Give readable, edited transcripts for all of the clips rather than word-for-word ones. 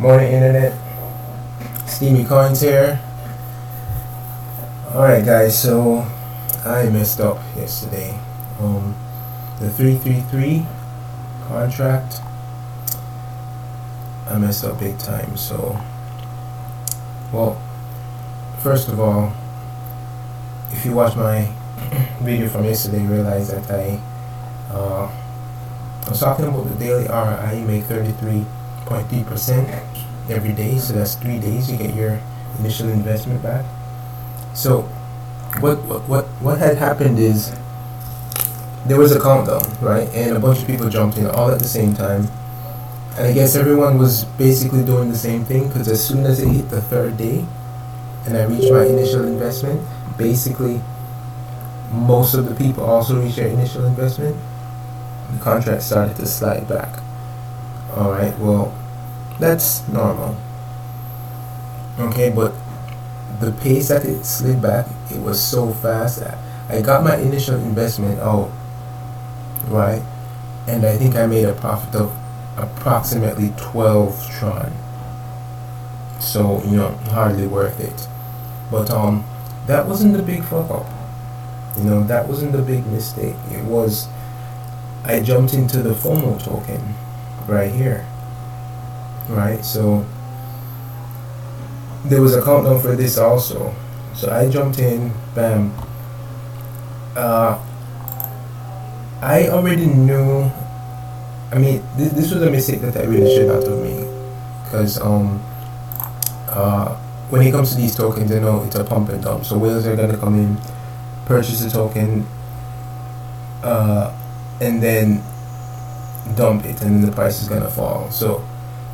Morning internet, Steamy Coins here. Alright guys, so I messed up yesterday. The 333 contract, I messed up big time. So, well, first of all, if you watch my video from yesterday, you realize that I was talking about the daily ROI. You make 33.3% every day, so that's 3 days you get your initial investment back. So what had happened is there was a countdown, right, and a bunch of people jumped in all at the same time, and I guess everyone was basically doing the same thing, because as soon as it hit the third day and I reached my initial investment, basically most of the people also reached their initial investment. The contract started to slide back. Alright, well, that's normal. Okay, but the pace that it slid back, it was so fast that I got my initial investment out, right, and I think I made a profit of approximately 12 Tron. So, hardly worth it. But that wasn't the big fuck up. That wasn't the big mistake. It was, I jumped into the FOMO token right here, right? So there was a countdown for this also. So I jumped in, bam. I already knew, this was a mistake that I really should not have made, because when it comes to these tokens, it's a pump and dump. So whales are gonna come in, purchase the token, and then dump it, and then the price is gonna fall. So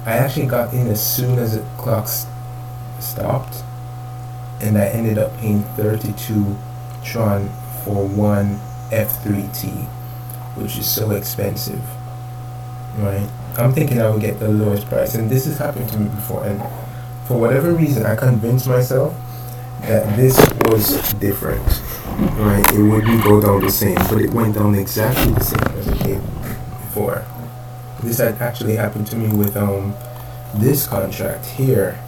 I actually got in as soon as the clock stopped, and I ended up paying 32 Tron for one F3T, which is so expensive, right? I'm thinking I would get the lowest price, and this has happened to me before, and for whatever reason I convinced myself that this was different, right? It wouldn't go down the same, but it went down exactly the same as it did before. This had actually happened to me with this contract here,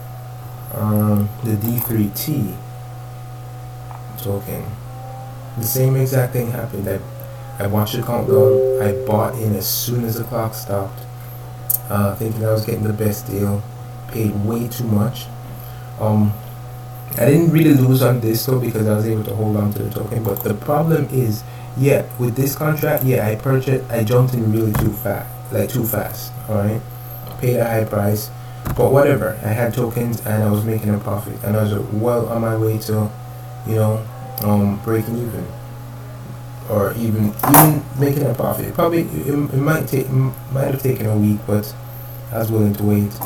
the D3T token. The same exact thing happened. I watched the countdown. I bought in as soon as the clock stopped, thinking I was getting the best deal. Paid way too much. I didn't really lose on this though, because I was able to hold on to the token. But the problem is, with this contract, I jumped in really too fast. All right, paid a high price, but whatever. I had tokens and I was making a profit, and I was well on my way to, breaking even, or even making a profit. Probably it might have taken a week, but I was willing to wait.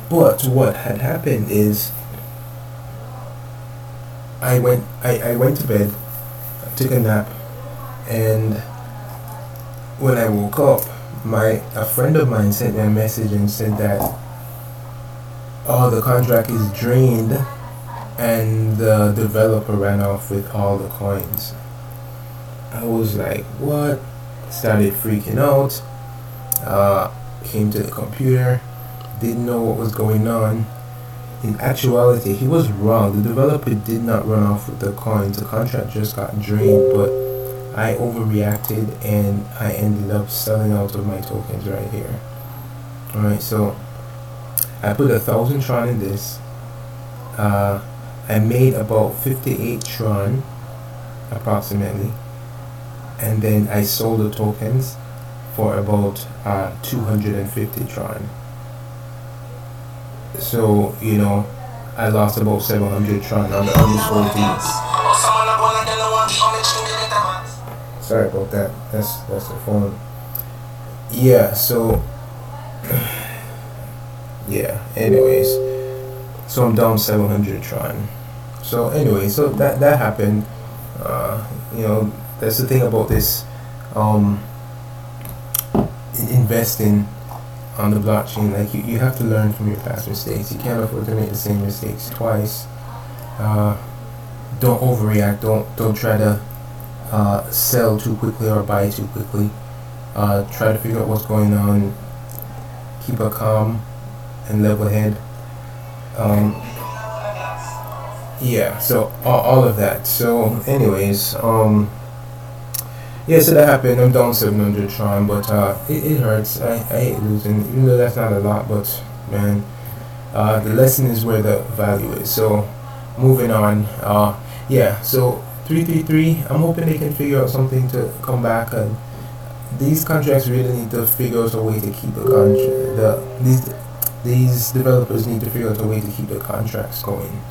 But what had happened is, I went to bed, I took a nap, and when I woke up, a friend of mine sent me a message and said that, the contract is drained, and the developer ran off with all the coins. I was like, what? Started freaking out. Came to the computer, didn't know what was going on. In actuality, he was wrong. The developer did not run off with the coins. The contract just got drained, but I overreacted and I ended up selling out of my tokens right here. Alright, so I put 1,000 Tron in this. I made about 58 Tron approximately, and then I sold the tokens for about 250 Tron. So, I lost about 700 Tron on the unsold piece. Sorry about that. That's the phone. Yeah, so anyways, so I'm down 700 Tron. So anyway, so that happened. That's the thing about this investing on the blockchain. Like, you have to learn from your past mistakes. You can't afford to make the same mistakes twice. Don't overreact. Don't try to sell too quickly or buy too quickly. Try to figure out what's going on. Keep a calm and level head. Um, yeah, so all of that. So, anyways, yeah, so that happened. I'm down 700 Tron, but it hurts. I hate losing, even though that's not a lot, but man, the lesson is where the value is. So, moving on. Yeah, so 333, I'm hoping they can figure out something to come back. And these contracts really need to figure out a way to keep the contract. These developers need to figure out a way to keep the contracts going.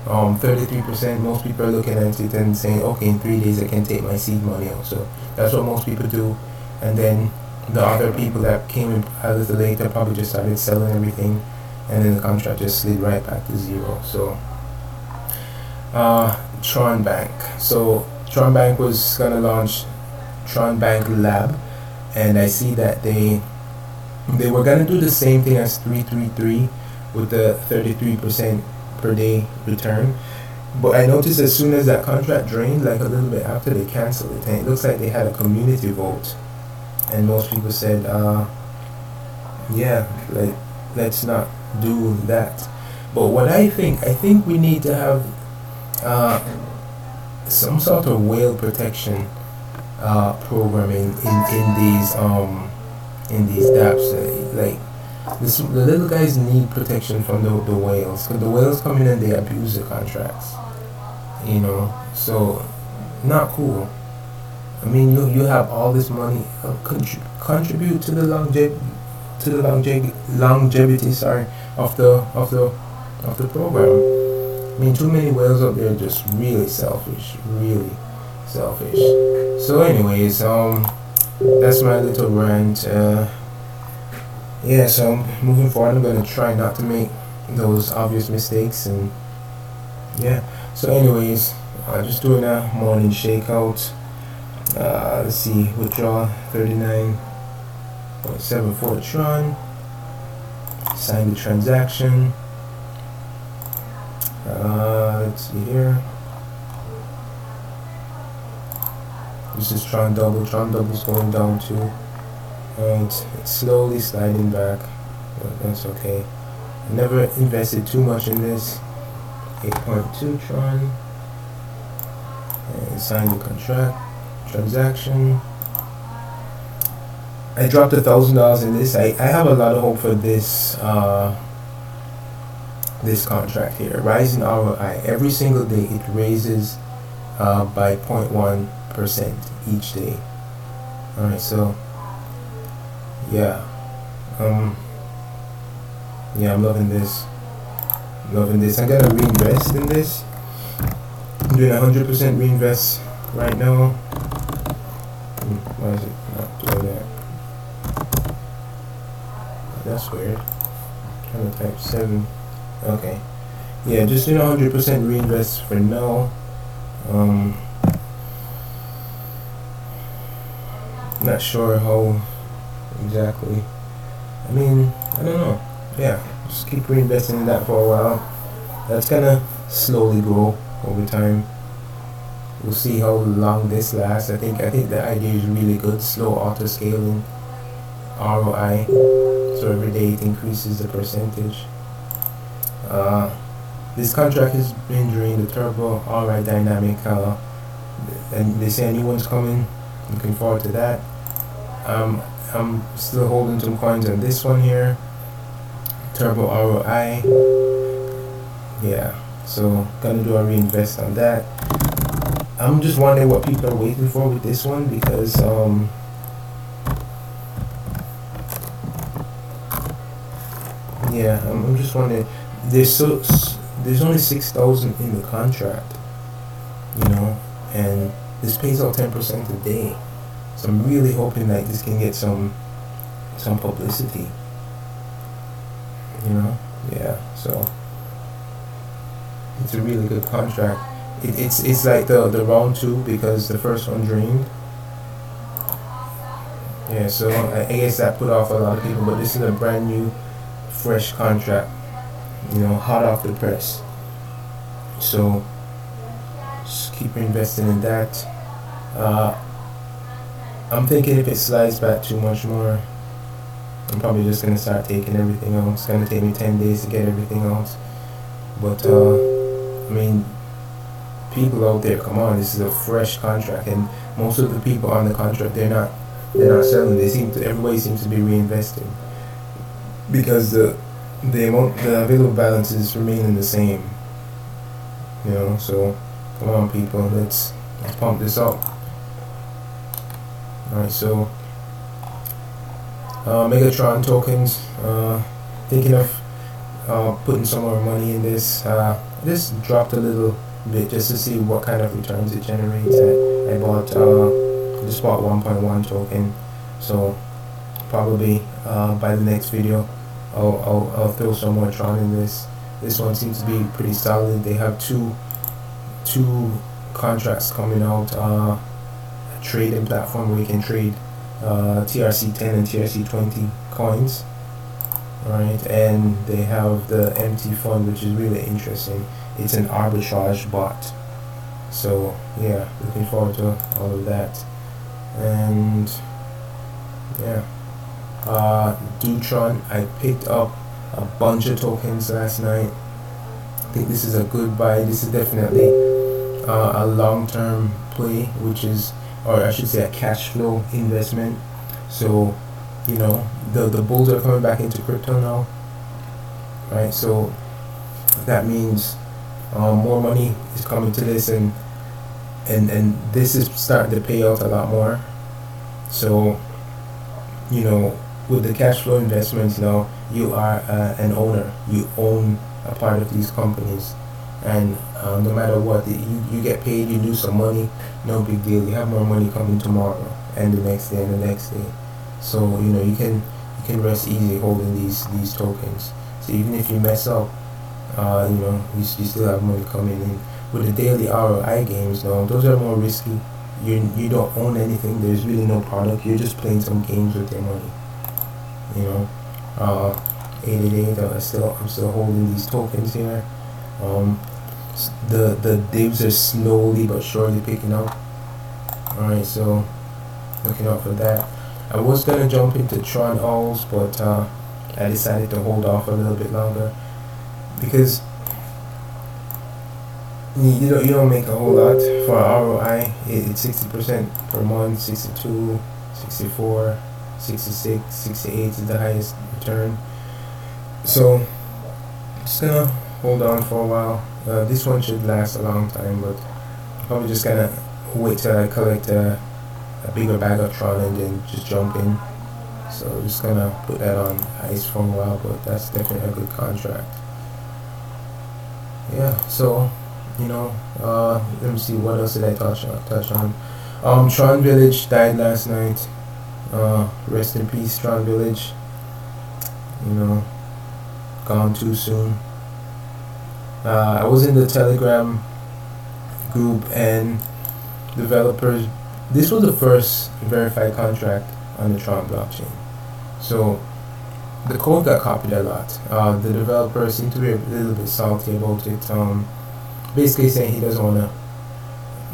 33%, most people are looking at it and saying, okay, in 3 days I can take my seed money out. So that's what most people do. And then the other people that came in a little later probably just started selling everything, and then the contract just slid right back to zero. So Tron Bank. So Tron Bank was gonna launch Tron Bank Lab, and I see that they were gonna do the same thing as 333 with the 33% per day return. But I noticed as soon as that contract drained, like a little bit after, they canceled it, and it looks like they had a community vote, and most people said, yeah, like, let's not do that. But what I think we need to have some sort of whale protection programming in these dApps. Like the little guys need protection from the whales, because the whales come in and they abuse the contracts. So not cool. I mean, you have all this money, contribute to the longevity, sorry, of the program. I mean, too many whales out there are just really selfish, really selfish. So, anyways, that's my little rant. Yeah, so moving forward, I'm gonna try not to make those obvious mistakes, and yeah. So, anyways, just doing a morning shakeout. Let's see, withdraw 39.74 Tron. Sign the transaction. Let's see here. This is Tron double. Tron double's going down too. And it's slowly sliding back, but that's okay. I never invested too much in this. 8.2 Tron. And sign the transaction. I dropped $1,000 in this. I have a lot of hope for this this contract here. Rising ROI. Every single day it raises by 0.1% each day. Alright, so yeah. Yeah, I'm loving this. I'm gonna reinvest in this. I'm doing 100% reinvest right now. Why is it not doing that? That's weird. I'm trying to type 7. Okay. Yeah, just doing 100% reinvest for now. Not sure how exactly. I mean, I don't know. Yeah, just keep reinvesting in that for a while. That's gonna slowly grow over time. We'll see how long this lasts. I think the idea is really good. Slow auto scaling ROI. So every day it increases the percentage. This contract has been during the turbo, alright, dynamic, and they say a new one's coming. Looking forward to that. I'm still holding some coins on this one here. Turbo ROI. Yeah, so gonna do a reinvest on that. I'm just wondering what people are waiting for with this one, because yeah, I'm just wondering. There's only 6,000 in the contract, and this pays out 10% a day. So I'm really hoping that this can get some publicity. Yeah. So it's a really good contract. It's like the round 2, because the first one drained. Yeah. So I guess that put off a lot of people, but this is a brand new, fresh contract. Hot off the press. So just keep investing in that. I'm thinking if it slides back too much more, I'm probably just gonna start taking everything out. It's gonna take me 10 days to get everything out. But I mean, people out there, come on, this is a fresh contract, and most of the people on the contract, they're not selling. Everybody seems to be reinvesting because the available balances remaining the same. So come on, people, let's pump this up. All right, so Megatron tokens. Thinking of putting some more money in this. Just dropped a little bit just to see what kind of returns it generates. I just bought 1.1 token, so probably by the next video I'll throw some more Tron in this. This one seems to be pretty solid. They have two contracts coming out, a trading platform where you can trade TRC 10 and TRC 20 coins. Alright, and they have the MT fund, which is really interesting. It's an arbitrage bot. So yeah, looking forward to all of that. And yeah, Dutron, I picked up a bunch of tokens last night. I think this is a good buy. This is definitely a long-term play, or I should say a cash flow investment. So the bulls are coming back into crypto now, right? So that means more money is coming to this, and this is starting to pay out a lot more. So with the cash flow investments now, you are an owner. You own a part of these companies, and no matter what, you get paid, you lose some money, no big deal. You have more money coming tomorrow and the next day and the next day. So you can rest easy holding these tokens. So even if you mess up, you still have money coming in. With the daily ROI games, those are more risky. You don't own anything. There's really no product. You're just playing some games with your money. 888. I'm still holding these tokens here. The divs are slowly but surely picking up. All right, so looking out for that. I was gonna jump into Tron Owls, but I decided to hold off a little bit longer because you don't make a whole lot for ROI. It's 60% per month, 62, 64, 66, 68 is the highest return. So just gonna hold on for a while. This one should last a long time, but I'm probably just gonna wait till I collect a bigger bag of Tron and then just jump in. So just gonna put that on ice for a while, but that's definitely a good contract. Yeah, so let me see, what else did I touch on. Tron Village died last night. Rest in peace, Tron Village. Gone too soon. I was in the Telegram group, and developers, this was the first verified contract on the Tron blockchain. So the code got copied a lot. The developer seemed to be a little bit salty about it. Basically saying he doesn't want to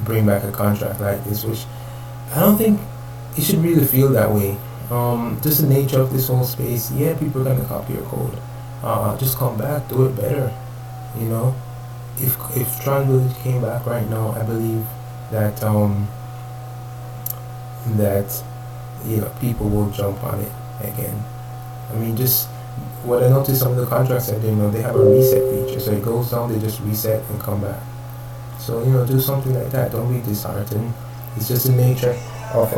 bring back a contract like this, which I don't think you should really feel that way. Just the nature of this whole space. Yeah, people are gonna copy your code. Just come back, do it better. If Tron Village came back right now, I believe that people will jump on it again. I mean, just what I noticed, some of the contracts that they have a reset feature, so it goes down, they just reset and come back. So do something like that. Don't be disheartened. It's just the nature of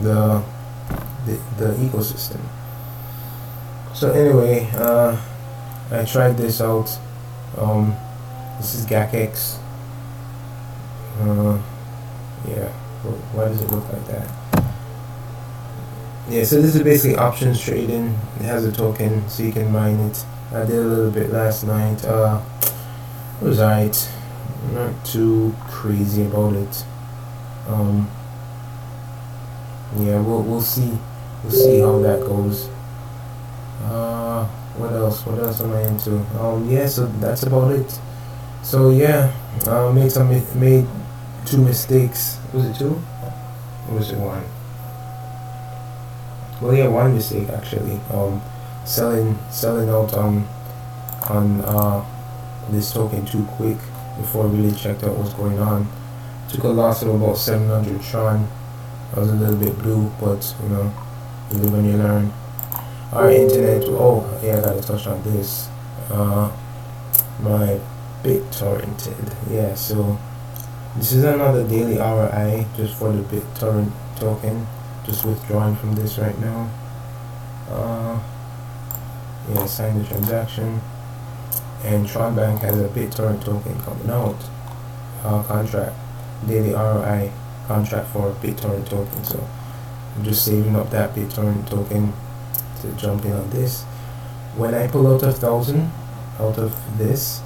the ecosystem. So anyway, I tried this out. This is GACX. Yeah, why does it look like that? Yeah, so this is basically options trading. It has a token, so you can mine it. I did a little bit last night. It was alright. Not too crazy about it. Yeah, we'll see. We'll see how that goes. What else? What else am I into? Yeah, so that's about it. So yeah, made two mistakes. Was it two? Or was it one? well, yeah, one mistake actually. Selling out on this token too quick before I really checked out what's going on. Took a loss of about 700 Tron. I was a little bit blue, but you know, you live and you learn. Our internet. Oh, yeah, I gotta touch on this. My BitTorrented. Yeah, so this is another daily RI just for the BitTorrent token. Just withdrawing from this right now. Yeah, sign the transaction. And Tron Bank has a BitTorrent token coming out. Contract, daily ROI contract for BitTorrent token. So I'm just saving up that BitTorrent token to jump in on this. When I pull out 1,000 out of this,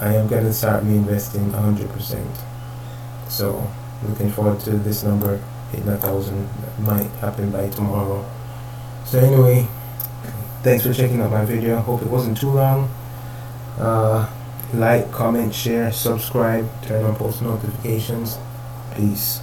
I am gonna start reinvesting 100%. So looking forward to this number hitting 1,000. That might happen by tomorrow. So anyway, thanks for checking out my video. Hope it wasn't too long. Like, comment, share, subscribe, turn on post notifications. Peace.